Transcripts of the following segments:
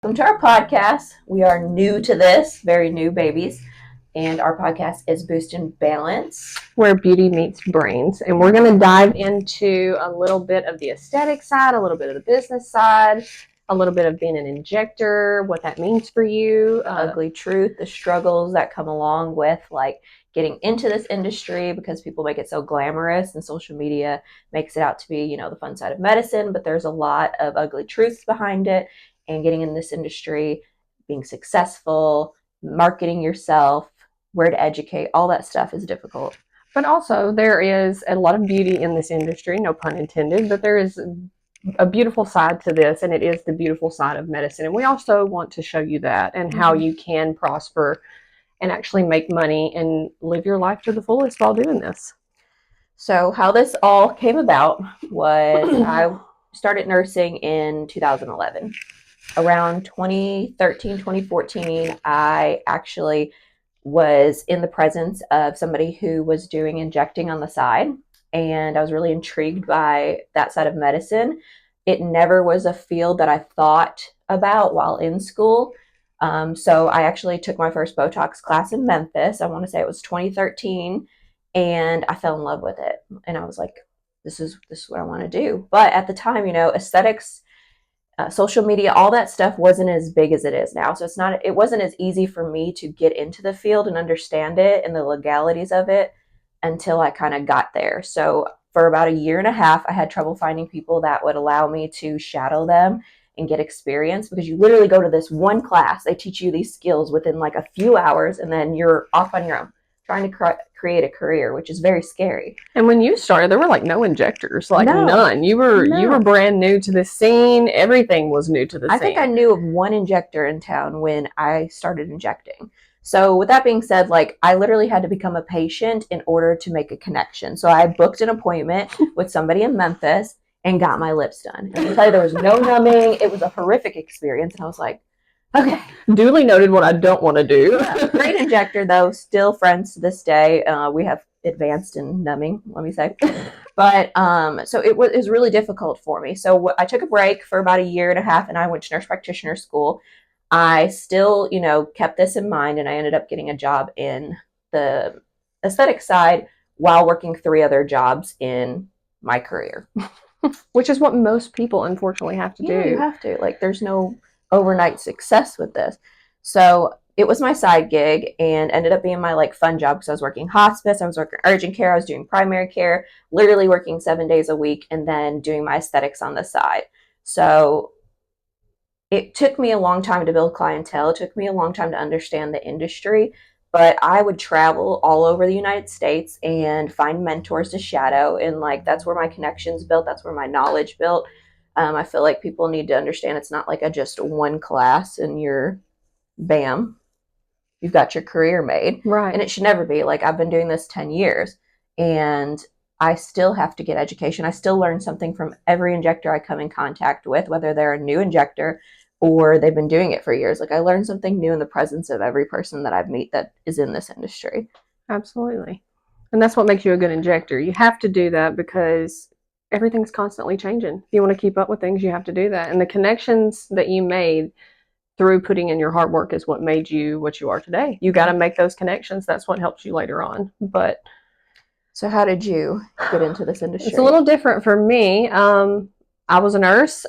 welcome to our podcast. We are new to this, very new babies, and our podcast is Boost and Balance, where beauty meets brains. And we're going to dive into a little bit of the aesthetic side, a little bit of the business side, a little bit of being an injector, what that means for you, the ugly truth, the struggles that come along with like getting into this industry, because people make it so glamorous and social media makes it out to be, you know, the fun side of medicine, but there's a lot of ugly truths behind it. And getting in this industry, being successful, marketing yourself, where to educate, all that stuff is difficult. But also there is a lot of beauty in this industry, no pun intended, but there is a beautiful side to this, and it is the beautiful side of medicine. And we also want to show you that and how you can prosper and actually make money and live your life to the fullest while doing this. So how this all came about was I started nursing in 2011. Around 2013, 2014, I actually was in the presence of somebody who was doing injecting on the side, and I was really intrigued by that side of medicine. It never was a field that I thought about while in school. So I actually took my first Botox class in Memphis. I want to say it was 2013, and I fell in love with it. And I was like, this is what I want to do. But at the time, you know, aesthetics, social media, all that stuff wasn't as big as it is now. So it wasn't as easy for me to get into the field and understand it and the legalities of it until I kind of got there. So for about a year and a half, I had trouble finding people that would allow me to shadow them and get experience, because you literally go to this one class, they teach you these skills within like a few hours, and then you're off on your own trying to create a career, which is very scary. And when you started, there were like no injectors, like none. You were brand new to the scene. Everything was new to the scene. I think I knew of one injector in town when I started injecting. So with that being said, like I literally had to become a patient in order to make a connection. So I booked an appointment with somebody in Memphis and got my lips done. And I tell you, there was no numbing. It was a horrific experience. And I was like, okay. Duly noted what I don't want to do. Yeah, great injector, though. Still friends to this day. We have advanced in numbing, let me say. But so it was really difficult for me. So I took a break for about a year and a half, and I went to nurse practitioner school. I still, you know, kept this in mind, and I ended up getting a job in the aesthetic side while working 3 other jobs in my career. Which is what most people, unfortunately, have to do. You have to. Like, there's no overnight success with this. So it was my side gig and ended up being my like fun job, because I was working hospice, I was working urgent care, I was doing primary care, literally working 7 days a week, and then doing my aesthetics on the side. So it took me a long time to build clientele. It took me a long time to understand the industry, but I would travel all over the United States and find mentors to shadow. And like, that's where my connections built. That's where my knowledge built. I feel like people need to understand it's not like a just one class and you're bam, you've got your career made. Right. And it should never be. Like, I've been doing this 10 years and I still have to get education. I still learn something from every injector I come in contact with, whether they're a new injector or they've been doing it for years. Like, I learn something new in the presence of every person that I've met that is in this industry. Absolutely. And that's what makes you a good injector. You have to do that because everything's constantly changing. If you want to keep up with things, you have to do that. And the connections that you made through putting in your hard work is what made you what you are today. You got to make those connections. That's what helps you later on. But so how did you get into this industry? It's a little different for me. I was a nurse.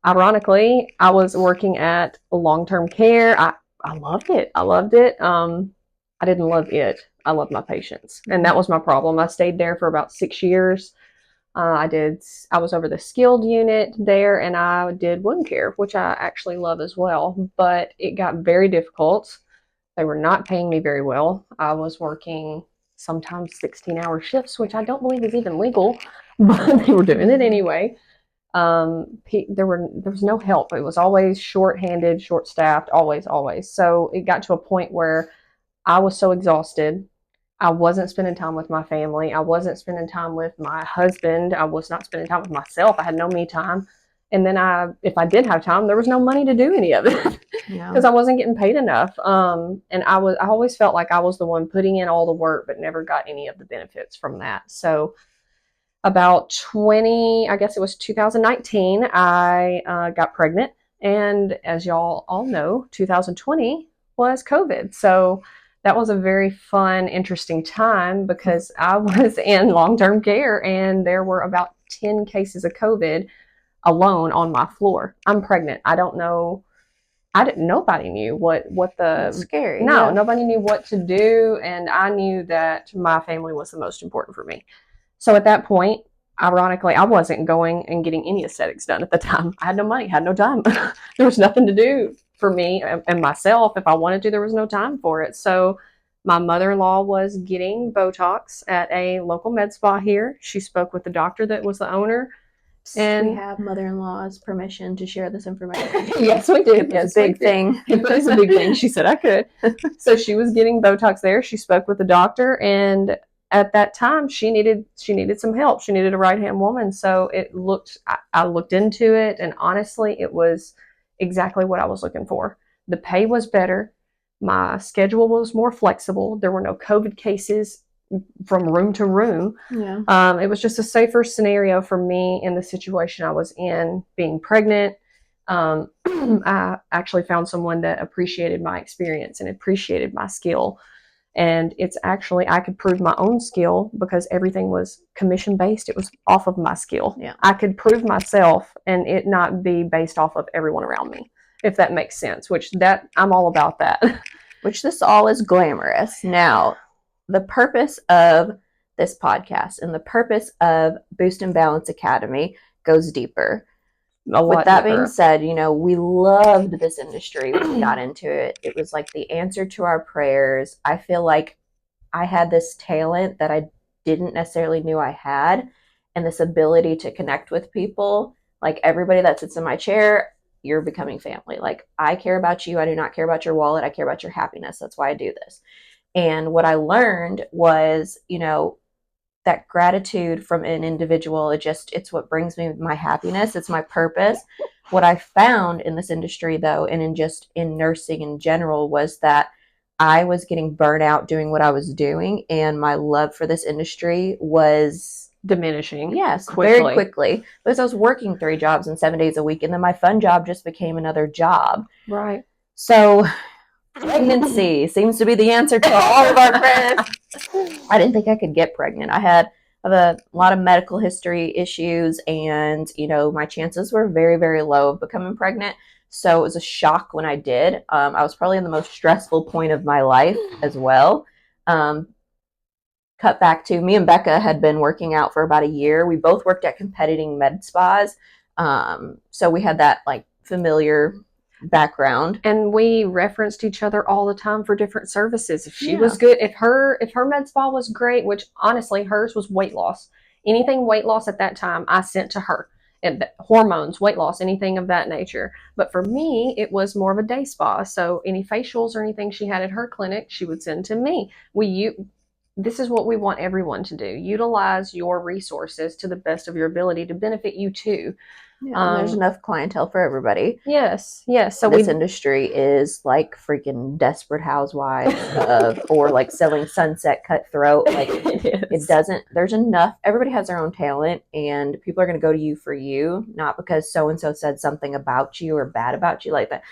Ironically, I was working at long-term care. I loved it. I loved it. I didn't love it. I loved my patients. And that was my problem. I stayed there for about 6 years. I was over the skilled unit there, and I did wound care, which I actually love as well. But it got very difficult. They were not paying me very well. I was working sometimes 16-hour shifts, which I don't believe is even legal, but they were doing it anyway. There was no help. It was always short-handed, short-staffed, always. So it got to a point where I was so exhausted. I wasn't spending time with my family. I wasn't spending time with my husband. I was not spending time with myself. I had no me time. And then if I did have time, there was no money to do any of it because I wasn't getting paid enough. And I always felt like I was the one putting in all the work, but never got any of the benefits from that. So about I guess it was 2019, I got pregnant. And as y'all all know, 2020 was COVID. So that was a very fun, interesting time because I was in long-term care and there were about 10 cases of COVID alone on my floor. I'm pregnant. I don't know. Nobody knew what the, That's scary. no, Yeah. nobody knew what to do. And I knew that my family was the most important for me. So at that point, ironically, I wasn't going and getting any aesthetics done at the time. I had no money, had no time. There was nothing to do for me and myself. If I wanted to, there was no time for it. So my mother-in-law was getting Botox at a local med spa here. She spoke with the doctor that was the owner. And we have mother-in-law's permission to share this information. Yes, we did. It's a big thing. It was a big thing. She said I could. So she was getting Botox there. She spoke with the doctor, and at that time she needed some help. She needed a right-hand woman. So I looked into it, and honestly, it was exactly what I was looking for. The pay was better. My schedule was more flexible. There were no COVID cases from room to room. Yeah. It was just a safer scenario for me in the situation I was in, being pregnant. I actually found someone that appreciated my experience and appreciated my skill. And it's actually, I could prove my own skill because everything was commission based. It was off of my skill. Yeah. I could prove myself and it not be based off of everyone around me, if that makes sense, which that I'm all about that. Which this all is glamorous. Now, the purpose of this podcast and the purpose of Boost and Balance Academy goes deeper. With that being said, you know, we loved this industry when we got into it. It was like the answer to our prayers. I feel like I had this talent that I didn't necessarily knew I had, and this ability to connect with people. Like everybody that sits in my chair, you're becoming family. Like I care about you. I do not care about your wallet. I care about your happiness. That's why I do this. And what I learned was, you know, that gratitude from an individual, it's what brings me my happiness. It's my purpose. What I found in this industry though, and in nursing in general, was that I was getting burnt out doing what I was doing, and my love for this industry was diminishing. Yes, very quickly. Because I was working 3 jobs and 7 days a week, and then my fun job just became another job. Right. So pregnancy seems to be the answer to all of our prayers. I didn't think I could get pregnant. I have a lot of medical history issues, and you know my chances were very, very low of becoming pregnant. So it was a shock when I did. I was probably in the most stressful point of my life as well. Cut back to me and Becca had been working out for about a year. We both worked at competing med spas, so we had that like familiar background, and we referenced each other all the time for different services. If she was good, if her med spa was great, which honestly hers was weight loss, anything weight loss at that time I sent to her, and hormones, weight loss, anything of that nature. But for me it was more of a day spa, so any facials or anything she had at her clinic she would send to me. This is what we want everyone to do. Utilize your resources to the best of your ability to benefit you too. Yeah, there's enough clientele for everybody. Yes. So this industry is like freaking Desperate Housewives or like selling Sunset Cutthroat. Like it doesn't. There's enough. Everybody has their own talent, and people are going to go to you for you, not because so and so said something about you or bad about you like that.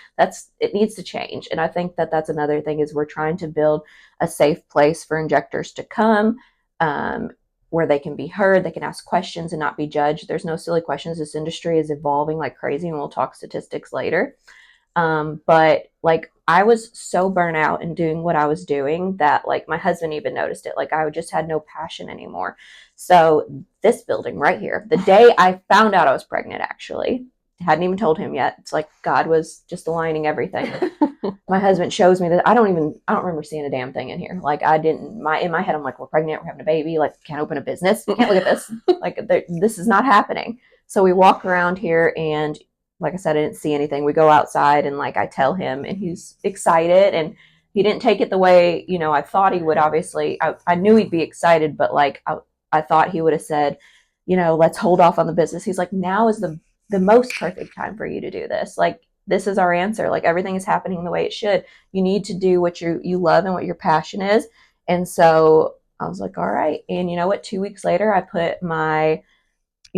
It needs to change, and I think that that's another thing is we're trying to build a safe place for injectors to come. Where they can be heard, they can ask questions and not be judged. There's no silly questions. This industry is evolving like crazy, and we'll talk statistics later. But like I was so burnt out in doing what I was doing that like my husband even noticed it. Like I just had no passion anymore. So this building right here, the day I found out I was pregnant, actually, hadn't even told him yet. It's like God was just aligning everything. My husband shows me that I don't remember seeing a damn thing in here. Like I didn't, in my head, I'm like, we're pregnant, we're having a baby, like can't open a business, can't look at this. Like this is not happening. So we walk around here, and like I said, I didn't see anything. We go outside, and like I tell him, and he's excited, and he didn't take it the way, you know, I thought he would. Obviously I knew he'd be excited, but like I thought he would have said, you know, let's hold off on the business. He's like, now is the most perfect time for you to do this. Like this is our answer. Like everything is happening the way it should. You need to do what you love and what your passion is. And so I was like, all right. And you know what? 2 weeks later, I put my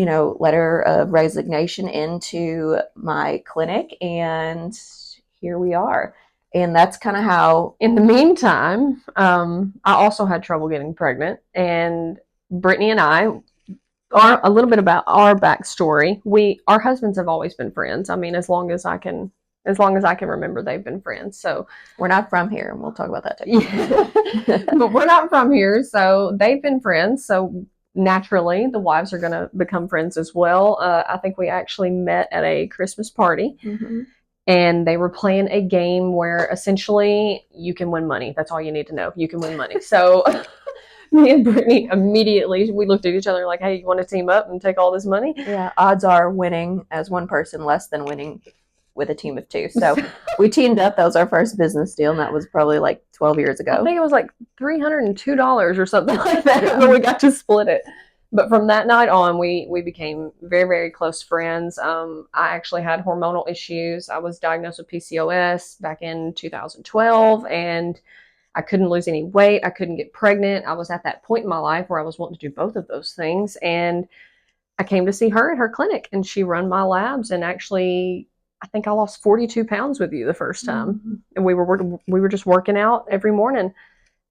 letter of resignation into my clinic, and here we are. And that's kind of how. In the meantime, I also had trouble getting pregnant, and Brittany and I are a little bit about our backstory. Our husbands have always been friends. I mean, as long as I can remember, they've been friends. So we're not from here, and we'll talk about that too. But we're not from here, so they've been friends. So naturally, the wives are going to become friends as well. I think we actually met at a Christmas party. Mm-hmm. And they were playing a game where essentially you can win money. That's all you need to know. You can win money. So me and Brittany immediately, we looked at each other like, hey, you want to team up and take all this money? Yeah, odds are winning as one person less than winning with a team of two. So we teamed up. That was our first business deal, and that was probably like 12 years ago. I think it was like $302 or something like that when we got to split it. But from that night on, we became very, very close friends. I actually had hormonal issues. I was diagnosed with PCOS back in 2012, and I couldn't lose any weight. I couldn't get pregnant. I was at that point in my life where I was wanting to do both of those things. And I came to see her at her clinic, and she run my labs. And actually, I think I lost 42 pounds with you the first time. Mm-hmm. And we were just working out every morning.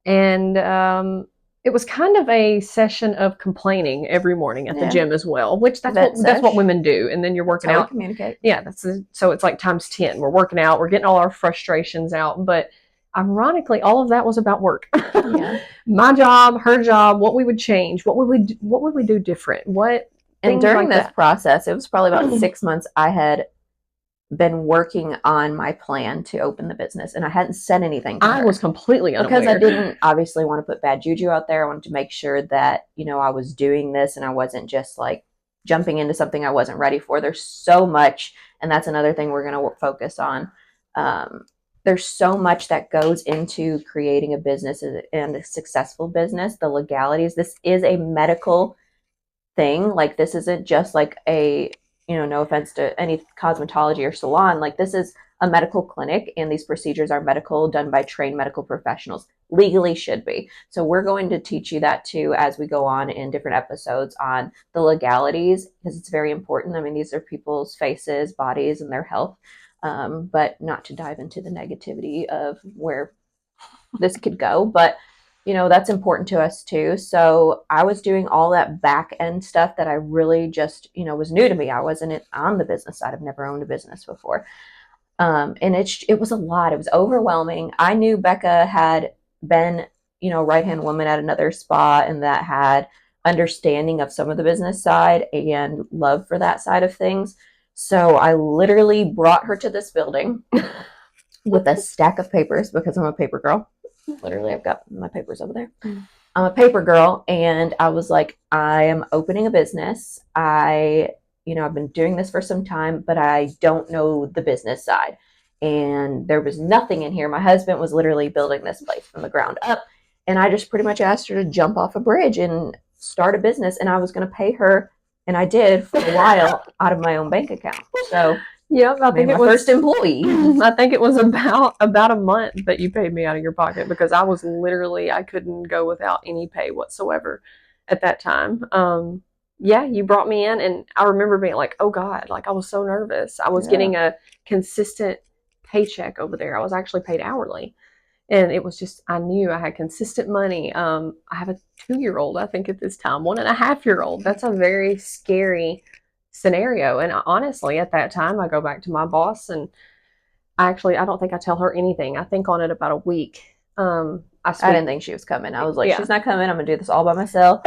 And it was kind of a session of complaining every morning at the gym as well, which that's what women do. And then you're working out. Communicate. Yeah, so it's like times 10. We're working out. We're getting all our frustrations out. But ironically, all of that was about work. Yeah. My job, her job, what we would change, what would we do different, And during this process, it was probably about 6 months. I had been working on my plan to open the business, and I hadn't said anything to her. I was completely unaware. Because I didn't obviously want to put bad juju out there. I wanted to make sure that, I was doing this and I wasn't just like jumping into something I wasn't ready for. There's so much, and that's another thing we're going to focus on. There's so much that goes into creating a business and a successful business, the legalities. This is a medical thing. Like, this isn't just like a, no offense to any cosmetology or salon, like this is a medical clinic, and these procedures are medical, done by trained medical professionals. Legally should be. So we're going to teach you that too as we go on in different episodes on the legalities, because it's very important. I mean, these are people's faces, bodies, and their health, but not to dive into the negativity of where this could go. But that's important to us too. So I was doing all that back end stuff that I really just, was new to me. I wasn't on the business side. I've never owned a business before. And it was a lot. It was overwhelming. I knew Becca had been, right-hand woman at another spa, and that had understanding of some of the business side and love for that side of things. So I literally brought her to this building with a stack of papers, because I'm a paper girl. Literally, I've got my papers over there. I'm a paper girl, and I was like, I am opening a business. I've been doing this for some time, but I don't know the business side. And there was nothing in here. My husband was literally building this place from the ground up. And I just pretty much asked her to jump off a bridge and start a business. And I was going to pay her, and I did for a while, out of my own bank account. So yep, I think it was first employee. I think it was about a month that you paid me out of your pocket, because I was literally, I couldn't go without any pay whatsoever at that time. Yeah, you brought me in, and I remember being like, oh God, like I was so nervous. I was getting a consistent paycheck over there. I was actually paid hourly. And it was just, I knew I had consistent money. I have a 2-year-old, I think at this time, 1.5-year-old. That's a very scary scenario. And honestly, at that time, I go back to my boss, and I don't think I tell her anything. I think on it about a week. I didn't think she was coming. I was like, she's not coming. I'm going to do this all by myself.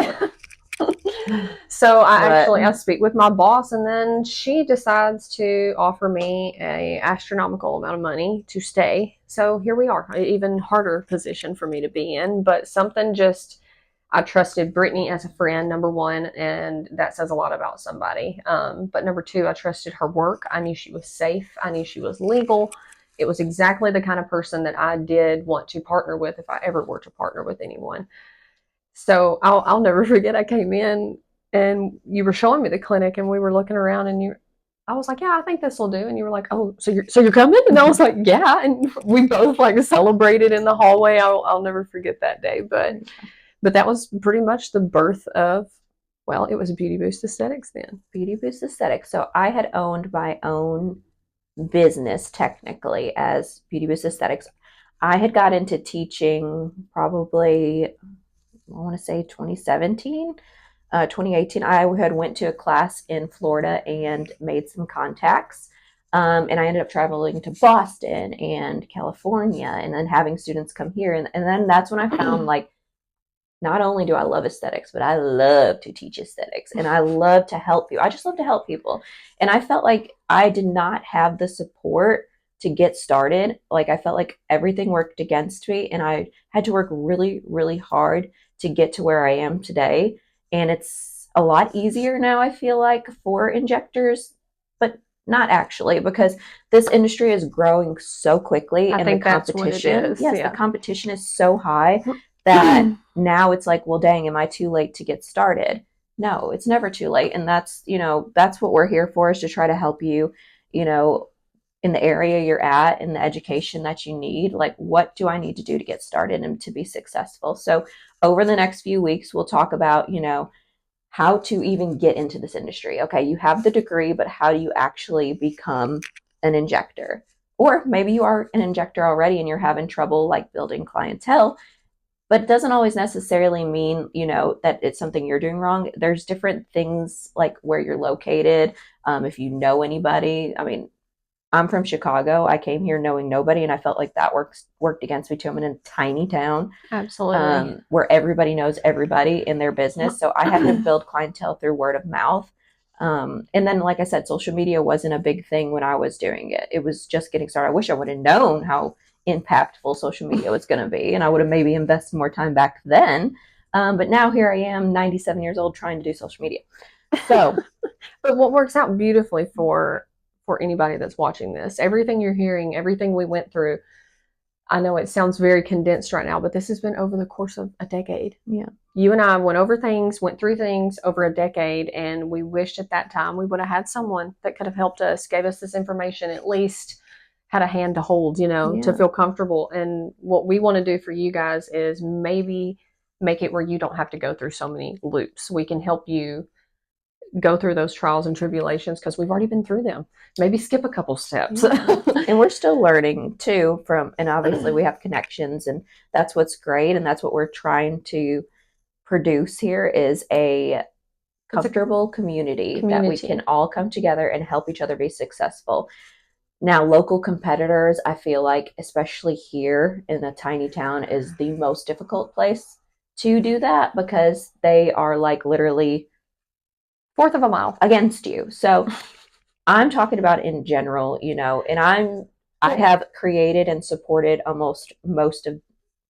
So I speak with my boss, and then she decides to offer me a astronomical amount of money to stay. So here we are, an even harder position for me to be in, but something just, I trusted Brittany as a friend, number one, and that says a lot about somebody. But number two, I trusted her work. I knew she was safe. I knew she was legal. It was exactly the kind of person that I did want to partner with if I ever were to partner with anyone. So I'll never forget, I came in and you were showing me the clinic, and we were looking around, and I was like, yeah, I think this will do. And you were like, oh, so you're coming? And I was like, yeah. And we both like celebrated in the hallway. I'll never forget that day. But that was pretty much the birth of Well, it was Beauty Boost Aesthetics then. Beauty Boost Aesthetics. So I had owned my own business technically as Beauty Boost Aesthetics. I had got into teaching probably, I want to say 2017, 2018. I had went to a class in Florida and made some contacts. And I ended up traveling to Boston and California and then having students come here. And then that's when I found like, not only do I love aesthetics, but I love to teach aesthetics and I love to help people. I just love to help people. And I felt like I did not have the support to get started. Like I felt like everything worked against me and I had to work really, really hard to get to where I am today. And it's a lot easier now, I feel like, for injectors, but not actually because this industry is growing so quickly I and think the that's what it competition, is. yes, Yeah. the competition is so high that now it's like, well, dang, am I too late to get started? No, it's never too late. And that's, that's what we're here for, is to try to help you, you know, in the area you're at, in the education that you need. Like, what do I need to do to get started and to be successful? So over the next few weeks, we'll talk about, how to even get into this industry. Okay, you have the degree, but how do you actually become an injector? Or maybe you are an injector already and you're having trouble like building clientele, but it doesn't always necessarily mean, that it's something you're doing wrong. There's different things like where you're located. If you know anybody, I mean, I'm from Chicago. I came here knowing nobody, and I felt like that worked against me too. I'm in a tiny town, Absolutely. where everybody knows everybody in their business, so I had to build clientele through word of mouth. And then, like I said, social media wasn't a big thing when I was doing it. It was just getting started. I wish I would have known how impactful social media was going to be, and I would have maybe invested more time back then. But now here I am, 97 years old, trying to do social media. So, but what works out beautifully for anybody that's watching this, everything you're hearing, everything we went through, I know it sounds very condensed right now, but this has been over the course of a decade. Yeah. You and I went through things over a decade, and we wished at that time we would have had someone that could have helped us, gave us this information, at least had a hand to hold, to feel comfortable. And what we want to do for you guys is maybe make it where you don't have to go through so many loops. We can help you go through those trials and tribulations because we've already been through them. Maybe skip a couple steps. And we're still learning too and obviously we have connections, and that's what's great, and that's what we're trying to produce here, is a comfortable community that we can all come together and help each other be successful. Now, local competitors, I feel like, especially here in a tiny town, is the most difficult place to do that because they are like literally fourth of a mile against you. So I'm talking about in general, and I have created and supported almost most of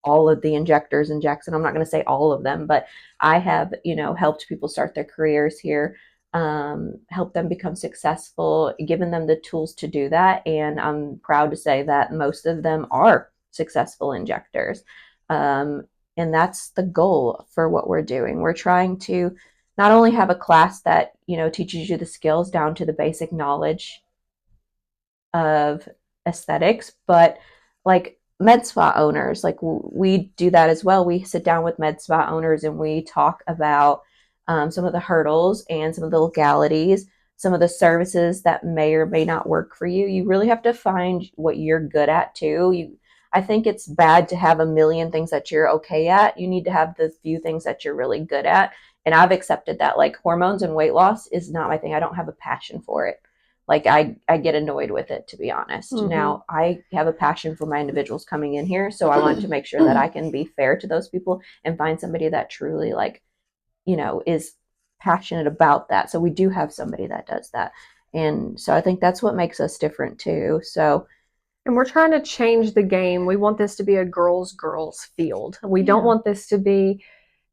all of the injectors in Jackson. I'm not going to say all of them, but I have, helped people start their careers here, helped them become successful, given them the tools to do that. And I'm proud to say that most of them are successful injectors. And that's the goal for what we're doing. We're trying to not only have a class that, teaches you the skills down to the basic knowledge of aesthetics, but like med spa owners, like we do that as well. We sit down with med spa owners and we talk about some of the hurdles and some of the legalities, some of the services that may or may not work for you. You really have to find what you're good at too. I think it's bad to have a million things that you're okay at. You need to have the few things that you're really good at. And I've accepted that. Like hormones and weight loss is not my thing. I don't have a passion for it. Like I get annoyed with it, to be honest. Mm-hmm. Now I have a passion for my individuals coming in here, so I want to make sure that I can be fair to those people and find somebody that truly is passionate about that. So we do have somebody that does that, and so I think that's what makes us different too. So, and we're trying to change the game. We want this to be a girls field. We don't want this to be.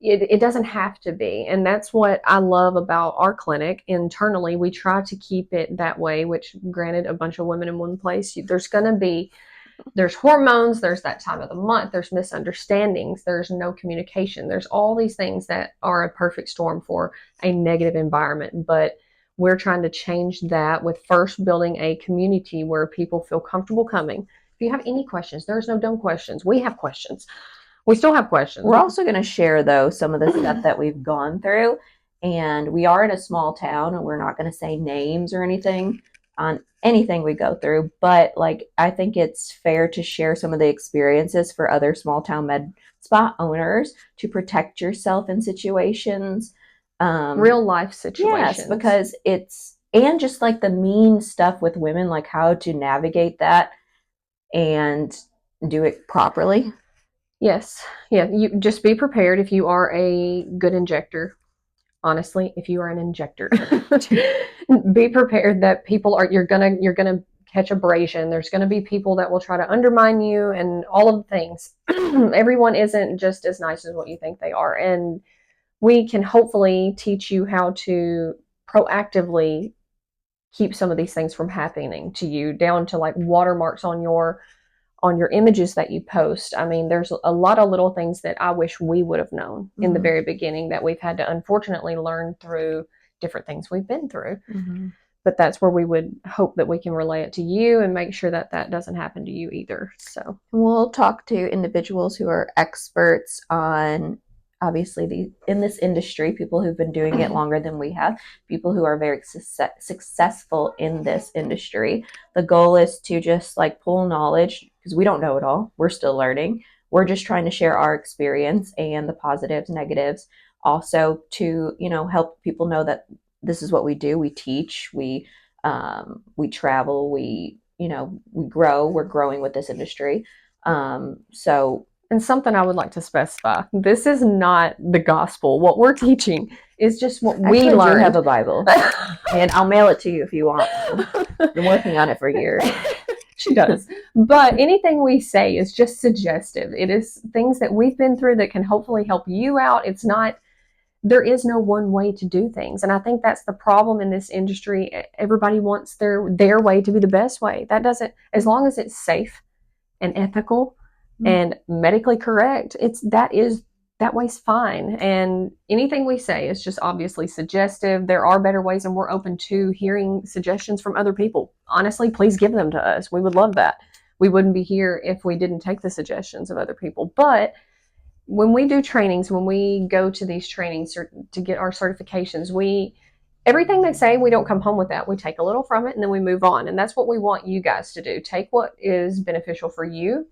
It doesn't have to be. And that's what I love about our clinic. Internally, we try to keep it that way, which granted, a bunch of women in one place, there's hormones, there's that time of the month, there's misunderstandings, there's no communication, there's all these things that are a perfect storm for a negative environment. But we're trying to change that with first building a community where people feel comfortable coming. If you have any questions, there's no dumb questions. We have questions. We still have questions. We're also going to share, though, some of the stuff that we've gone through. And we are in a small town, and we're not going to say names or anything on anything we go through, but like I think it's fair to share some of the experiences for other small town med spa owners to protect yourself in situations. Real life Yes, situations. because it's and just like the mean stuff with women, like how to navigate that and do it properly. Yes. Yeah. You just be prepared if you are a good injector. Honestly, if you are an injector, be prepared that people are you're gonna catch abrasion. There's gonna be people that will try to undermine you and all of the things. Everyone isn't just as nice as what you think they are. And we can hopefully teach you how to proactively keep some of these things from happening to you, down to like watermarks on your images that you post. I mean, there's a lot of little things that I wish we would have known in the very beginning that we've had to unfortunately learn through different things we've been through. Mm-hmm. But that's where we would hope that we can relay it to you and make sure that that doesn't happen to you either. So We'll talk to individuals who are experts on obviously in this industry, people who've been doing it longer than we have, people who are very successful in this industry. The goal is to just like pull knowledge because we don't know it all. We're still learning. We're just trying to share our experience and the positives, negatives, also to, help people know that this is what we do. We teach, we travel, we grow. We're growing with this industry. So and something I would like to specify, this is not the gospel. What we're teaching is just what we actually, I do have learned. a Bible, and I'll mail it to you if you want. I've been working on it for years. She does. But anything we say is just suggestive. It is things that we've been through that can hopefully help you out. It's not, there is no one way to do things. And I think that's the problem in this industry. Everybody wants their way to be the best way. That doesn't, as long as it's safe and ethical and medically correct, that way's fine. And anything we say is just obviously suggestive. There are better ways, and we're open to hearing suggestions from other people. Honestly, please give them to us. We would love that. We wouldn't be here if we didn't take the suggestions of other people. But when we do trainings, when we go to these trainings to get our certifications, everything they say, we don't come home with that. We take a little from it and then we move on. And that's what we want you guys to do. Take what is beneficial for you,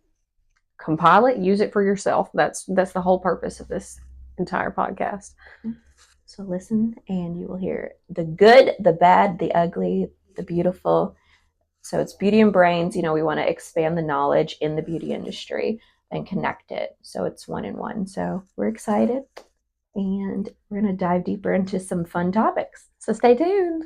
compile it, use it for yourself. That's the whole purpose of this entire podcast. So listen, and you will hear the good, the bad, the ugly, the beautiful. So it's Beauty and Brains. We want to expand the knowledge in the beauty industry and connect it. So it's one in one. So we're excited, and we're going to dive deeper into some fun topics. So stay tuned.